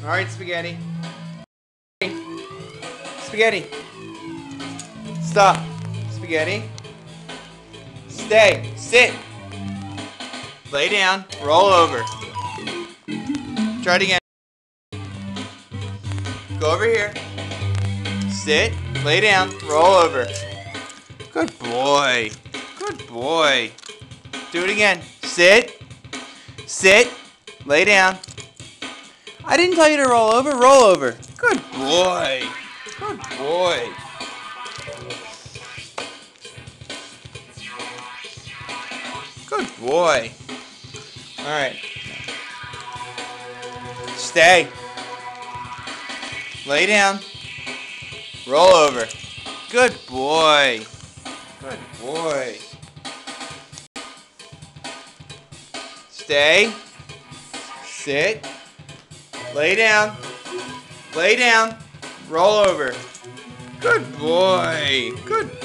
All right, Spaghetti. Spaghetti. Stop. Spaghetti. Stay. Sit. Lay down. Roll over. Try it again. Go over here. Sit. Lay down. Roll over. Good boy. Good boy. Do it again. Sit. Sit. Lay down. I didn't tell you to roll over. Roll over. Good boy. Good boy. Good boy. All right. Stay. Lay down. Roll over. Good boy. Good boy. Stay. Sit. Lay down. Lay down. Roll over. Good boy. Good